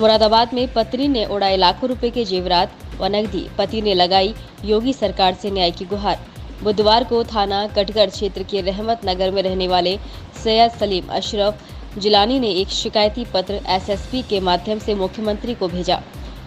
मुरादाबाद में पत्नी ने उड़ाए लाखों रुपए के जेवरात व नकदी, पति ने लगाई योगी सरकार से न्याय की गुहार। बुधवार को थाना कटघर क्षेत्र के रहमत नगर में रहने वाले सैयद सलीम अशरफ जिलानी ने एक शिकायती पत्र एसएसपी के माध्यम से मुख्यमंत्री को भेजा।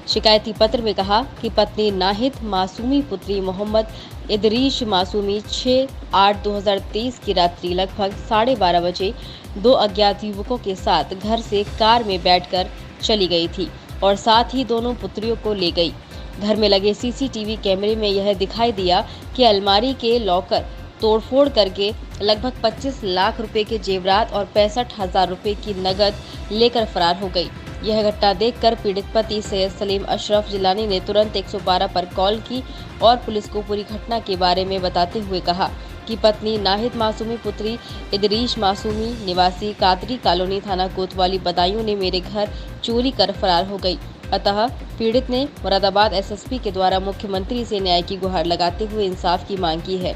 शिकायती पत्र में कहा कि पत्नी नाहिद मासूमी पुत्री मोहम्मद इदरीश मासूमी 6/8/2023 की रात्रि लगभग 12:30 बजे 2 अज्ञात युवकों के साथ घर से कार में बैठकर चली गई थी और साथ ही दोनों पुत्रियों को ले गई। घर में लगे सीसीटीवी कैमरे में यह दिखाई दिया कि अलमारी के लॉकर तोड़फोड़ करके लगभग 25 लाख रुपए के जेवरात और 65,000 रुपए की नकद लेकर फरार हो गई। यह घटना देखकर पीड़ित पति सैयद सलीम अशरफ जिलानी ने तुरंत 112 पर कॉल की और पुलिस को पूरी घटना के बारे में बताते हुए कहा कि पत्नी नाहिद मासूमी पुत्री इदरीश मासूमी निवासी कादरी कॉलोनी थाना कोतवाली बदायूं ने मेरे घर चोरी कर फरार हो गई। अतः पीड़ित ने मुरादाबाद एसएसपी के द्वारा मुख्यमंत्री से न्याय की गुहार लगाते हुए इंसाफ की मांग की है।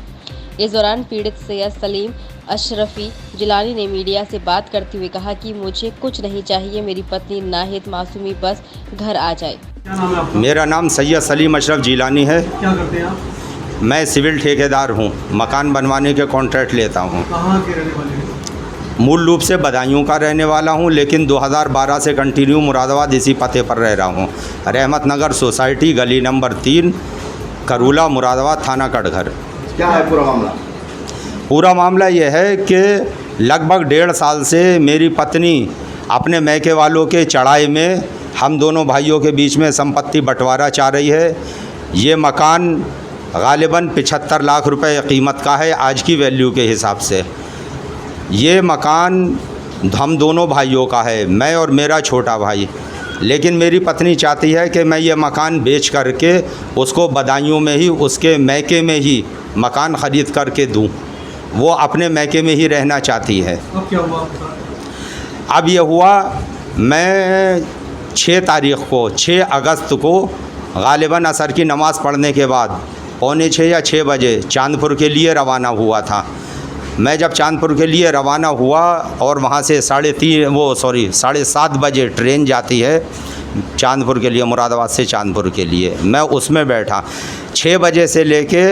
इस दौरान पीड़ित सैयद सलीम अशरफी जिलानी ने मीडिया से बात करते हुए कहा कि मुझे कुछ नहीं चाहिए, मेरी पत्नी नाहिद मासूमी बस घर आ जाए। क्या नाम है आपका? मेरा नाम सैयद सलीम अशरफ जिलानी है। क्या करते हैं आप? मैं सिविल ठेकेदार हूँ, मकान बनवाने के कॉन्ट्रैक्ट लेता हूँ। कहाँ के रहने वाले हैं? मूल रूप से बदायूं का रहने वाला हूँ, लेकिन 2012 से कंटिन्यू मुरादाबाद इसी पते पर रह रहा हूँ। रहमत नगर सोसाइटी, गली नंबर 3, करूला, मुरादाबाद, थाना कटघर। क्या है पूरा मामला? पूरा मामला यह है कि लगभग 1.5 साल से मेरी पत्नी अपने मैके वालों के चढ़ाई में हम दोनों भाइयों के बीच में संपत्ति बंटवारा चाह रही है। ये मकान गालिबन 75 लाख रुपए कीमत का है आज की वैल्यू के हिसाब से। ये मकान हम दोनों भाइयों का है, मैं और मेरा छोटा भाई। लेकिन मेरी पत्नी चाहती है कि मैं ये मकान बेच करके उसको बदायूं में ही, उसके मैके में ही मकान ख़रीद करके दूं। वो अपने मैके में ही रहना चाहती है। अब क्या हुआ आपके साथ? अब ये हुआ, मैं 6 तारीख़ को 6 अगस्त को गालिबन असर की नमाज़ पढ़ने के बाद 5:45 या 6 बजे चांदपुर के लिए रवाना हुआ था। मैं जब चांदपुर के लिए रवाना हुआ और वहाँ से 7:30 बजे ट्रेन जाती है चांदपुर के लिए, मुरादाबाद से चांदपुर के लिए, मैं उसमें बैठा। 6 बजे से लेके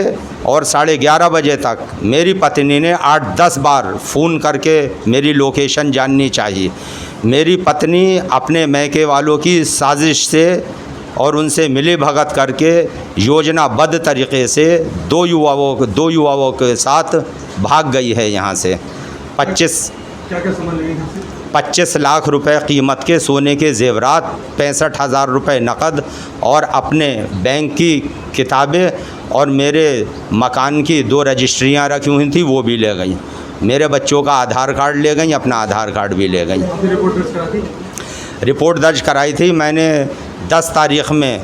और 11:30 बजे तक मेरी पत्नी ने 8-10 बार फ़ोन करके मेरी लोकेशन जाननी चाहिए। मेरी पत्नी अपने मैके वालों की साजिश से और उनसे मिली भगत करके योजनाबद्ध तरीक़े से 2 युवाओं के साथ भाग गई है यहाँ से। 25 क्या सामान लेंगे घर से? 25 लाख रुपए कीमत के सोने के जेवरात, 65,000 रुपये नकद और अपने बैंक की किताबें और मेरे मकान की 2 रजिस्ट्रियाँ रखी हुई थी, वो भी ले गई। मेरे बच्चों का आधार कार्ड ले गई, अपना आधार कार्ड भी ले गई। आपने रिपोर्ट दर्ज करा थी? रिपोर्ट दर्ज कराई थी मैंने 10 तारीख़ में,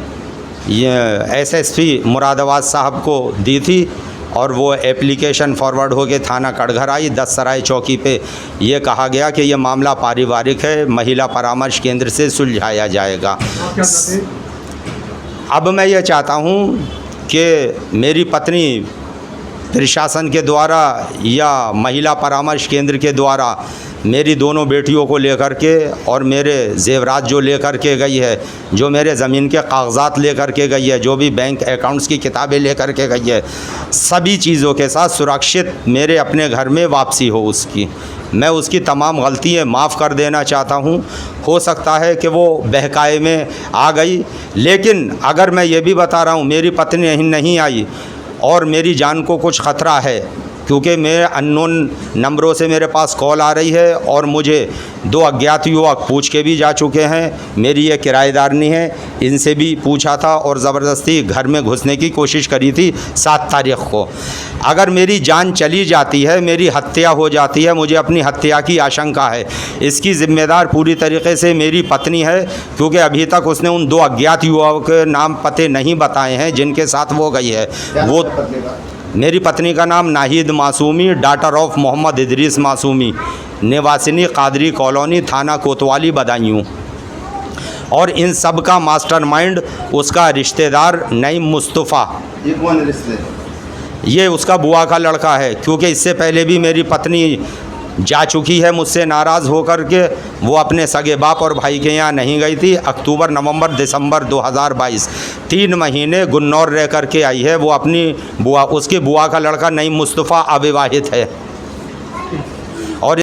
ये एसएसपी मुरादाबाद साहब को दी थी और वो एप्लीकेशन फॉरवर्ड होके थाना कटघर आई। 10 सराय चौकी पे ये कहा गया कि ये मामला पारिवारिक है, महिला परामर्श केंद्र से सुलझाया जाएगा। आप क्या चाहते हैं? अब मैं ये चाहता हूँ कि मेरी पत्नी प्रशासन के द्वारा या महिला परामर्श केंद्र के द्वारा मेरी दोनों बेटियों को लेकर के और मेरे जेवरात जो लेकर के गई है, जो मेरे ज़मीन के कागजात लेकर के गई है, जो भी बैंक अकाउंट्स की किताबें लेकर के गई है, सभी चीज़ों के साथ सुरक्षित मेरे अपने घर में वापसी हो उसकी। मैं उसकी तमाम गलतियाँ माफ़ कर देना चाहता हूँ। हो सकता है कि वो बहकाए में आ गई, लेकिन अगर मैं ये भी बता रहा हूँ मेरी पत्नी नहीं आई और मेरी जान को कुछ ख़तरा है, क्योंकि मेरे अननोन नंबरों से मेरे पास कॉल आ रही है और मुझे 2 अज्ञात युवक पूछ के भी जा चुके हैं। मेरी ये किराएदारनी है, इनसे भी पूछा था और ज़बरदस्ती घर में घुसने की कोशिश करी थी 7 तारीख़ को। अगर मेरी जान चली जाती है, मेरी हत्या हो जाती है, मुझे अपनी हत्या की आशंका है। इसकी ज़िम्मेदार पूरी तरीके से मेरी पत्नी है, क्योंकि अभी तक उसने उन 2 अज्ञात युवकों के नाम पते नहीं बताए हैं जिनके साथ वो गई है। वो मेरी पत्नी का नाम नाहिद मासूमी, डॉटर ऑफ मोहम्मद इदरीस मासूमी, निवासिनी कादरी कॉलोनी, थाना कोतवाली, बदायूं। और इन सब का मास्टरमाइंड उसका रिश्तेदार नईम मुस्तफ़ा। ये कौन रिश्ते? ये उसका बुआ का लड़का है, क्योंकि इससे पहले भी मेरी पत्नी जा चुकी है मुझसे नाराज़ होकर के। वो अपने सगे बाप और भाई के यहाँ नहीं गई थी। अक्टूबर, नवंबर, दिसंबर 2022 3 महीने गुन्नौर रह कर के आई है। वो अपनी बुआ, उसके बुआ का लड़का नईम मुस्तफ़ा अविवाहित है।